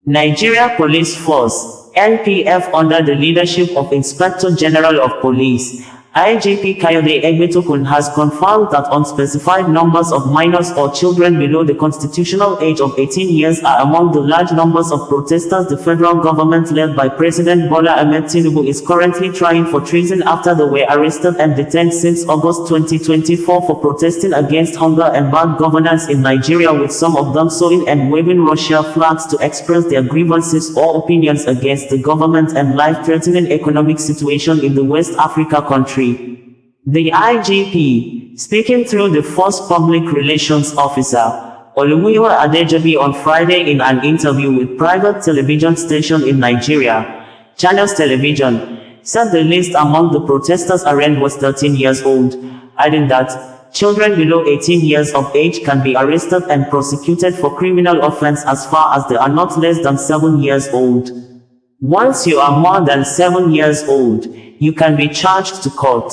Nigeria Police Force (NPF) under the leadership of Inspector General of Police IGP Kayode Egbetokun has confirmed that unspecified numbers of minors or children below the constitutional age of 18 years are among the large numbers of protesters the federal government led by President Bola Ahmed Tinubu is currently trying for treason after they were arrested and detained since August 2024 for protesting against hunger and bad governance in Nigeria, with some of them sewing and waving Russia flags to express their grievances or opinions against the government and life-threatening economic situation in the West Africa country. The IGP, speaking through the Force Public Relations Officer, Olumiyiwa Adejobi on Friday in an interview with private television station in Nigeria, Channels Television, said the list among the protesters arraigned was 13 years old, adding that children below 18 years of age can be arrested and prosecuted for criminal offense as far as they are not less than 7 years old. Once you are more than 7 years old, you can be charged to court.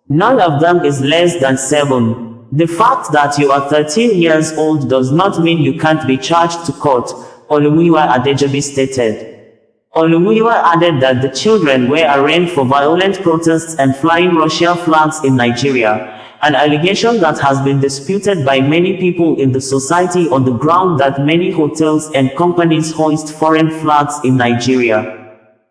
None of them is less than 7. The fact that you are 13 years old does not mean you can't be charged to court, Olumiyiwa Adejobi stated. Olumiyiwa added that the children were arraigned for violent protests and flying Russia flags in Nigeria, an allegation that has been disputed by many people in the society on the ground that many hotels and companies hoist foreign flags in Nigeria.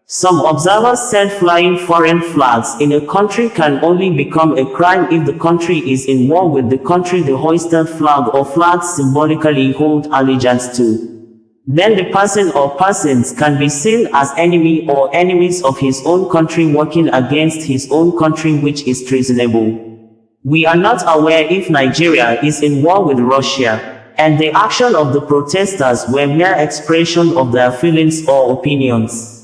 Some observers said flying foreign flags in a country can only become a crime if the country is in war with the country the hoisted flag or flags symbolically hold allegiance to. Then the person or persons can be seen as enemy or enemies of his own country working against his own country, which is treasonable. We are not aware if Nigeria is in war with Russia, and the action of the protesters were mere expression of their feelings or opinions.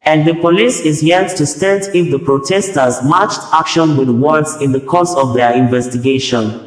And the police is yet to state if the protesters matched action with words in the course of their investigation.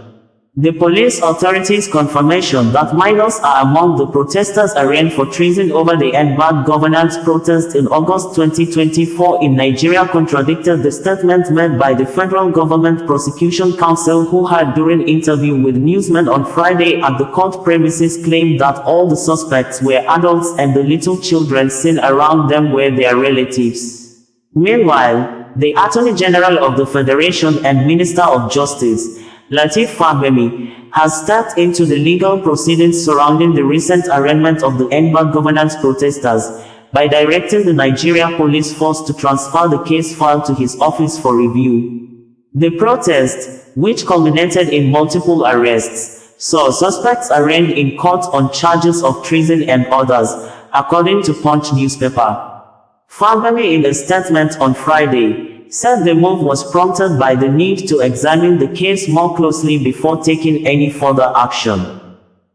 The police authorities' confirmation that minors are among the protesters arraigned for treason over the End Bad Governance protest in August 2024 in Nigeria contradicted the statement made by the Federal Government Prosecution Counsel, who had, during interview with newsmen on Friday at the court premises, claimed that all the suspects were adults and the little children seen around them were their relatives. Meanwhile, the Attorney General of the Federation and Minister of Justice, Lateef Fagbemi, has stepped into the legal proceedings surrounding the recent arraignment of the End Bad Governance protesters by directing the Nigeria Police Force to transfer the case file to his office for review. The protest, which culminated in multiple arrests, saw suspects arraigned in court on charges of treason and others, according to Punch newspaper. Fagbemi, in a statement on Friday, said the move was prompted by the need to examine the case more closely before taking any further action.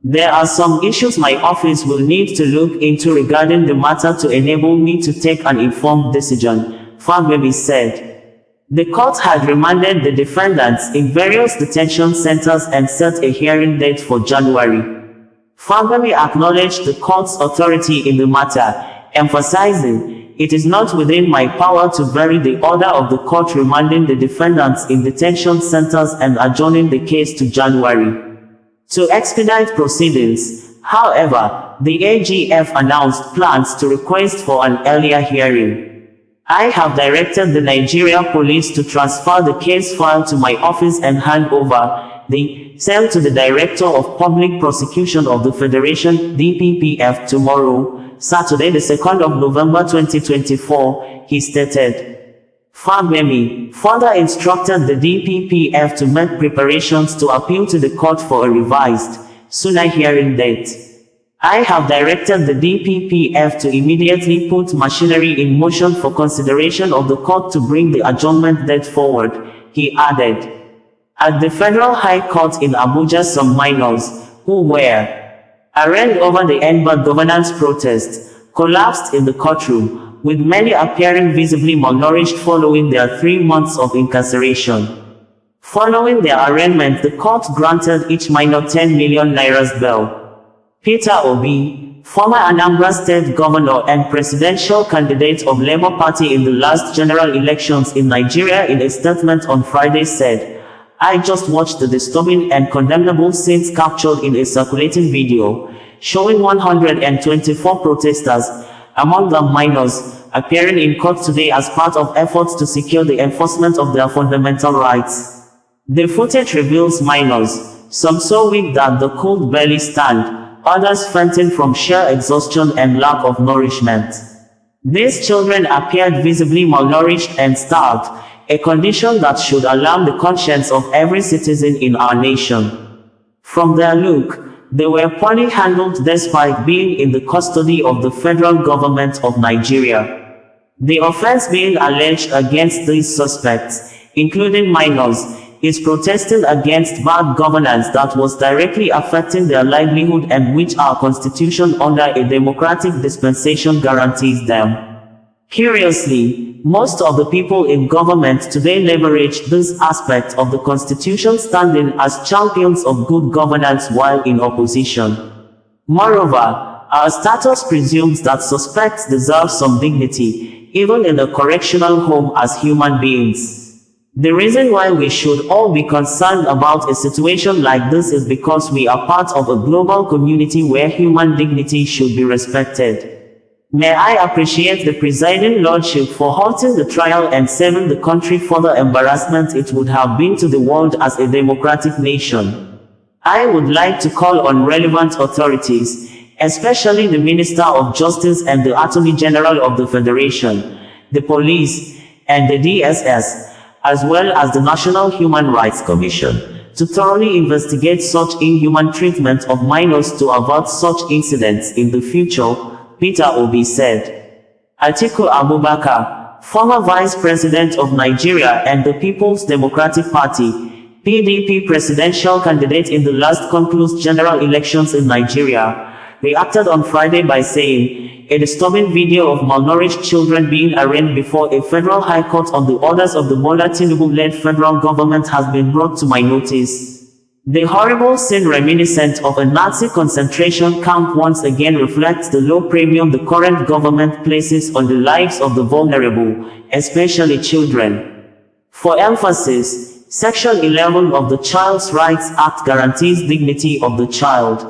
There are some issues my office will need to look into regarding the matter to enable me to take an informed decision, Fagbemi said. The court had remanded the defendants in various detention centers and set a hearing date for January. Fagbemi acknowledged the court's authority in the matter, emphasizing, "It is not within my power to vary the order of the court remanding the defendants in detention centers and adjourning the case to January." To expedite proceedings, however, the AGF announced plans to request for an earlier hearing. "I have directed the Nigeria Police to transfer the case file to my office and hand over the cell to the Director of Public Prosecution of the Federation (DPPF) tomorrow, Saturday, the 2nd of November 2024, he stated. Fagbemi further instructed the DPPF to make preparations to appeal to the court for a revised, sooner hearing date. "I have directed the DPPF to immediately put machinery in motion for consideration of the court to bring the adjournment date forward," he added. At the Federal High Court in Abuja, some minors, who were arraigned over the End Bad Governance protest, collapsed in the courtroom, with many appearing visibly malnourished following their 3 months of incarceration. Following their arraignment, the court granted each minor 10 million naira bail. Peter Obi, former Anambra State Governor and presidential candidate of Labour Party in the last general elections in Nigeria, in a statement on Friday said, "I just watched the disturbing and condemnable scenes captured in a circulating video. showing 124 protesters, among them minors, appearing in court today as part of efforts to secure the enforcement of their fundamental rights. The footage reveals minors, some so weak that they could barely stand, others fainting from sheer exhaustion and lack of nourishment. These children appeared visibly malnourished and starved, a condition that should alarm the conscience of every citizen in our nation. From their look, they were poorly handled despite being in the custody of the federal government of Nigeria. The offense being alleged against these suspects, including minors, is protesting against bad governance that was directly affecting their livelihood and which our constitution under a democratic dispensation guarantees them. Curiously, most of the people in government today leverage this aspect of the constitution standing as champions of good governance while in opposition. Moreover, our status presumes that suspects deserve some dignity, even in a correctional home as human beings. The reason why we should all be concerned about a situation like this is because we are part of a global community where human dignity should be respected. May I appreciate the presiding lordship for halting the trial and saving the country further embarrassment it would have been to the world as a democratic nation. I would like to call on relevant authorities, especially the Minister of Justice and the Attorney General of the Federation, the police, and the DSS, as well as the National Human Rights Commission, to thoroughly investigate such inhuman treatment of minors to avert such incidents in the future, Peter Obi said. Atiku Abubakar, former Vice President of Nigeria and the People's Democratic Party, PDP presidential candidate in the last concluded general elections in Nigeria, reacted on Friday by saying, a disturbing video of malnourished children being arraigned before a federal high court on the orders of the Bola Tinubu-led federal government has been brought to my notice. The horrible scene reminiscent of a Nazi concentration camp once again reflects the low premium the current government places on the lives of the vulnerable, especially children. For emphasis, Section 11 of the Child's Rights Act guarantees dignity of the child.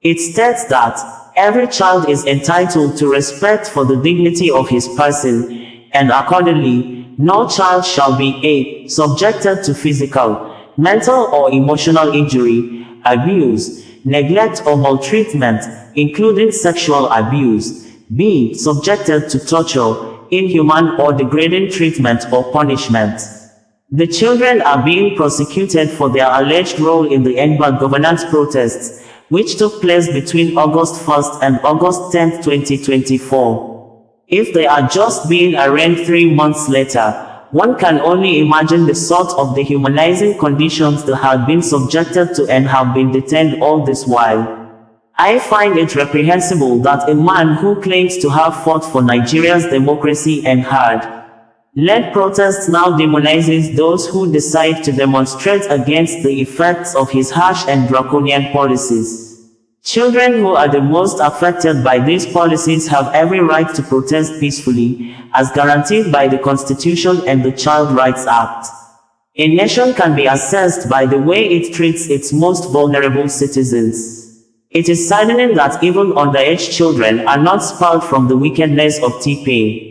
It states that every child is entitled to respect for the dignity of his person, and accordingly, no child shall be a. subjected to physical, mental or emotional injury, abuse, neglect or maltreatment, including sexual abuse, b. subjected to torture, inhuman or degrading treatment or punishment. The children are being prosecuted for their alleged role in the End Bad Governance protests, which took place between August 1st and August 10, 2024. If they are just being arraigned 3 months later, one can only imagine the sort of dehumanizing conditions they have been subjected to and have been detained all this while. I find it reprehensible that a man who claims to have fought for Nigeria's democracy and hard-led protests now demonizes those who decide to demonstrate against the effects of his harsh and draconian policies. Children who are the most affected by these policies have every right to protest peacefully, as guaranteed by the Constitution and the Child Rights Act. A nation can be assessed by the way it treats its most vulnerable citizens. It is saddening that even underage children are not spared from the wickedness of T-Pain.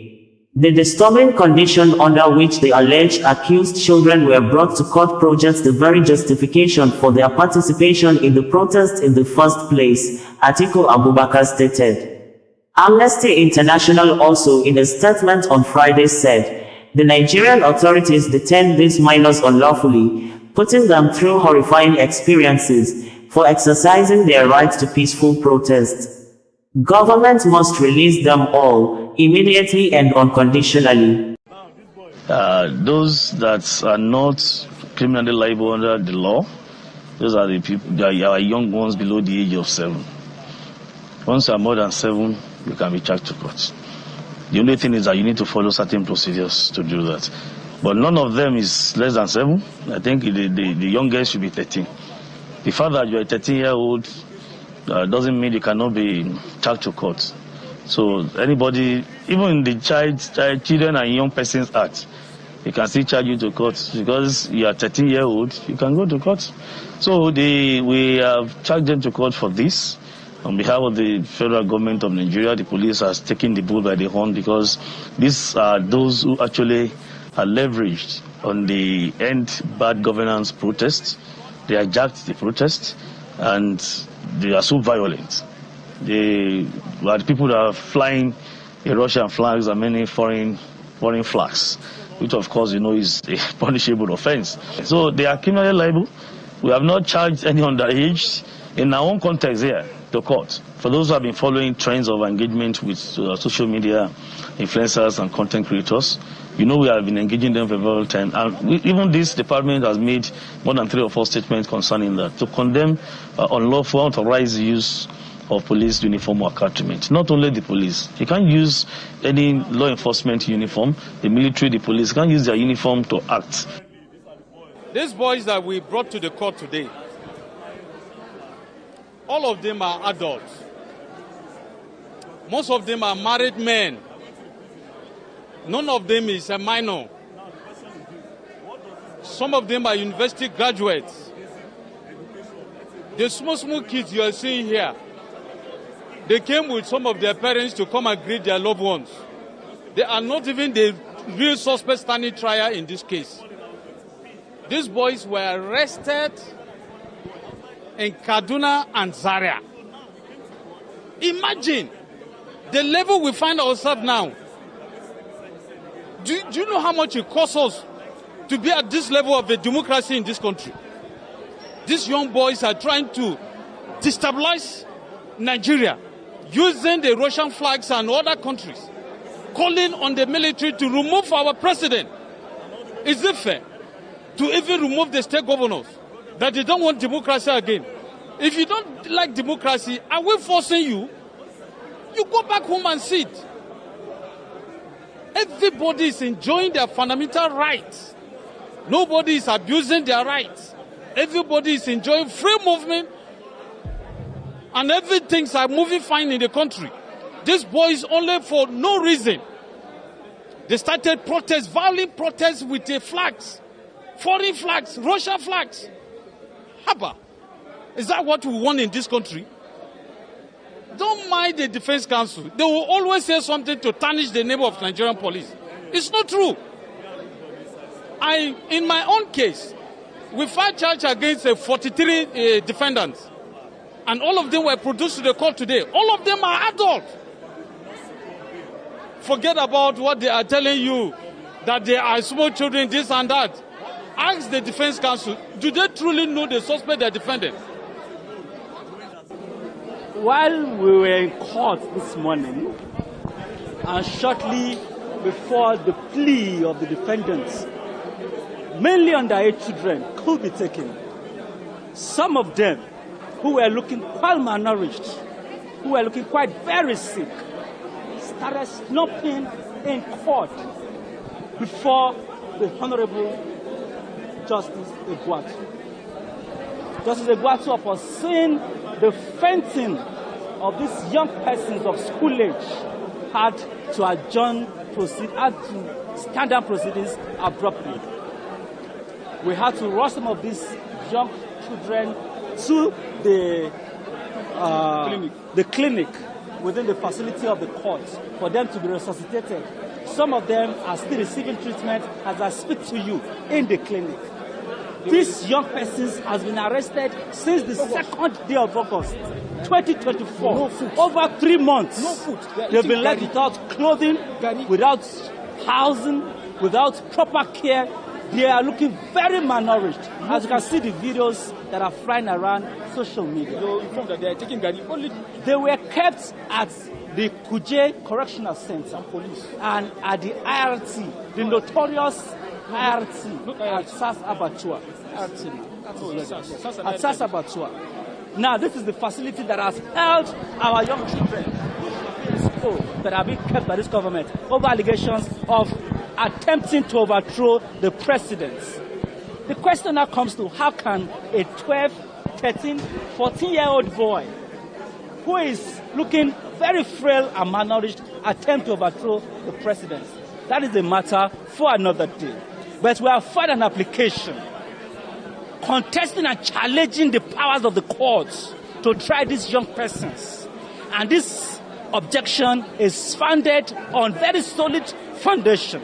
The disturbing condition under which the alleged accused children were brought to court projects the very justification for their participation in the protest in the first place, Atiku Abubakar stated. Amnesty International also in a statement on Friday said, the Nigerian authorities detained these minors unlawfully, putting them through horrifying experiences, for exercising their right to peaceful protest. Government must release them all, immediately and unconditionally. Those that are not criminally liable under the law, those are the people that are young ones below the age of 7. Once you are more than 7, you can be charged to court. The only thing is that you need to follow certain procedures to do that. But none of them is less than 7. I think the youngest should be 13. The fact that you are a 13-year-old doesn't mean you cannot be charged to court. So anybody, even in the Children and Young Persons Act, they can still charge you to court because you are 13-year-old. You can go to court. So we have charged them to court for this, On behalf of the federal government of Nigeria, the police has taken the bull by the horn, because these are those who actually are leveraged on the end bad governance protest. They hijacked the protest, and they are so violent. They are the people that are flying Russian flags and many foreign flags, which of course is a punishable offense. So they are criminally liable. We have not charged any underage. In our own context here, the court, for those who have been following trends of engagement with social media influencers and content creators, we have been engaging them for a very long time. And even this department has made more than 3 or 4 statements concerning that, to condemn unlawful, unauthorized use of police uniform or accoutrement. Not only the police. You can't use any law enforcement uniform, the military, the police, can't use their uniform to act. These boys that we brought to the court today, all of them are adults. Most of them are married men. None of them is a minor. Some of them are university graduates. The small kids you are seeing here, they came with some of their parents to come and greet their loved ones. They are not even the real suspect standing trial in this case. These boys were arrested in Kaduna and Zaria. Imagine the level we find ourselves now. Do you know how much it costs us to be at this level of a democracy in this country? These young boys are trying to destabilize Nigeria using the Russian flags and other countries, calling on the military to remove our president. Is it fair to even remove the state governors that they don't want democracy again? If you don't like democracy, are we forcing you? You go back home and sit. Everybody is enjoying their fundamental rights. Nobody is abusing their rights. Everybody is enjoying free movement, and everything is moving fine in the country. These boys, only for no reason, they started protests, violent protests with the flags, foreign flags, Russian flags. Haba, is that what we want in this country? Don't mind the Defense Council. They will always say something to tarnish the name of Nigerian police. It's not true. In my own case, we filed charge against 43 defendants, and all of them were produced to the court today. All of them are adults. Forget about what they are telling you, that they are small children, this and that. Ask the Defense Council, do they truly know the suspect they are defending? While we were in court this morning, and shortly before the plea of the defendants, mainly underage children, could be taken, some of them who were looking quite malnourished, who were looking quite very sick, started snapping in court before the Honorable Justice Egbetokun. Justice Egbetokun, upon seeing the fainting of these young persons of school age, had to adjourn had to stand down proceedings abruptly. We had to rush some of these young children to the clinic within the facility of the court for them to be resuscitated. Some of them are still receiving treatment as I speak to you in the clinic. These young persons has been arrested since the 2nd day of August, 2024. No food. Over 3 months. No food. They've been left without clothing, without housing, without proper care. They are looking very malnourished. As you can see the videos that are flying around social media. So informed that they are taking Gari only. They were kept at the Kuje Correctional Center and at the IRT, the notorious IRT at SAS Abatua. At SAS Abatua. Now, this is the facility that has held our young children that are being kept by this government over allegations of attempting to overthrow the president. The question now comes to, how can a 12, 13, 14-year-old boy who is looking very frail and malnourished attempt to overthrow the president? That is a matter for another day. But we have filed an application contesting and challenging the powers of the courts to try these young persons. And this objection is founded on very solid foundation.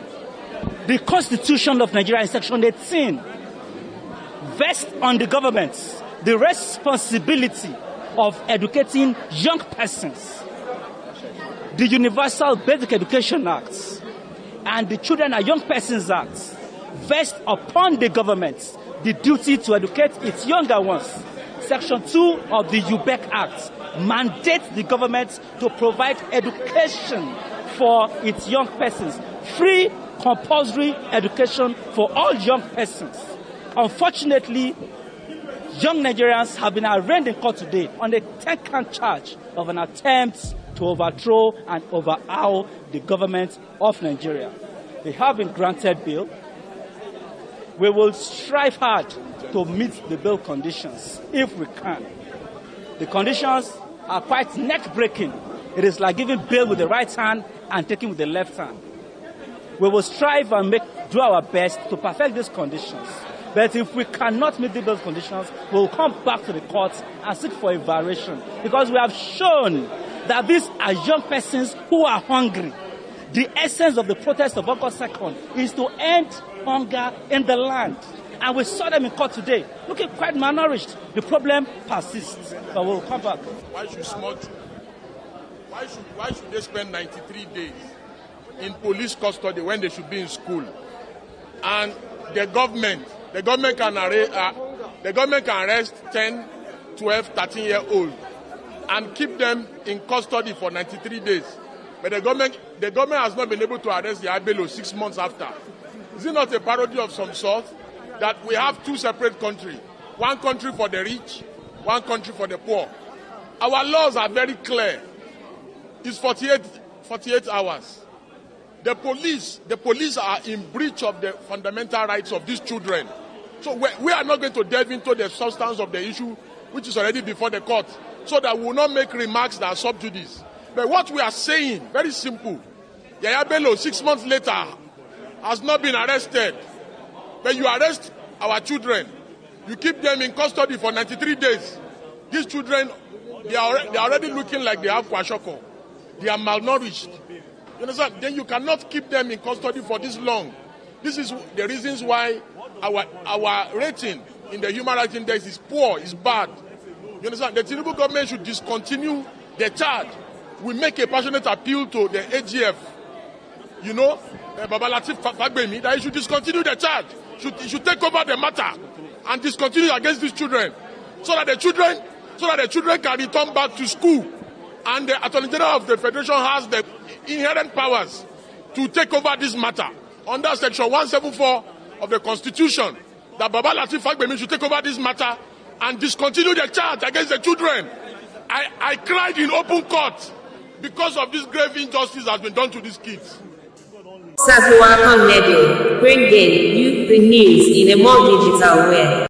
The Constitution of Nigeria in Section 18 vests on the government the responsibility of educating young persons. The Universal Basic Education Act and the Children and Young Persons Act vest upon the government the duty to educate its younger ones. Section 2 of the UBEC Act mandates the government to provide education for its young persons, free compulsory education for all young persons. Unfortunately, young Nigerians have been arraigned in court today on a 10-count charge of an attempt to overthrow and overhaul the government of Nigeria. They have been granted bail. We will strive hard to meet the bail conditions if we can. The conditions are quite neck-breaking. It is like giving bail with the right hand and taking with the left hand. We will strive and do our best to perfect these conditions. But if we cannot meet those conditions, we will come back to the courts and seek for a variation. Because we have shown that these are young persons who are hungry. The essence of the protest of August 2nd is to end hunger in the land. And we saw them in court today, looking quite malnourished. The problem persists, but we'll come back. Why should they spend 93 days in police custody when they should be in school? And the government can arrest 10, 12, 13-year-olds and keep them in custody for 93 days. But the government has not been able to arrest the Abelo 6 months after. Is it not a parody of some sort that we have two separate countries? One country for the rich, one country for the poor. Our laws are very clear. It's 48 hours. The police are in breach of the fundamental rights of these children. So we are not going to delve into the substance of the issue, which is already before the court, so that we will not make remarks that are sub judice. But what we are saying, very simple. Yaya Bello, 6 months later, has not been arrested. But you arrest our children. You keep them in custody for 93 days. These children, they are already looking like they have kwashoko. They are malnourished. You understand? Then you cannot keep them in custody for this long. This is the reasons why our rating in the Human Rights Index is poor, is bad. You understand? The Tinubu government should discontinue the charge. We make a passionate appeal to the AGF, Baba Latif Fagbemi, that he should discontinue the charge. He should take over the matter and discontinue against these children, so that the children can return back to school. And the Attorney General of the Federation has the inherent powers to take over this matter under Section 174 of the Constitution, that Baba Latif Fagbemi should take over this matter and discontinue the charge against the children. I cried in open court because of this grave injustice that has been done to these kids. Safuwa Radio, bringing you the news in a more digital way.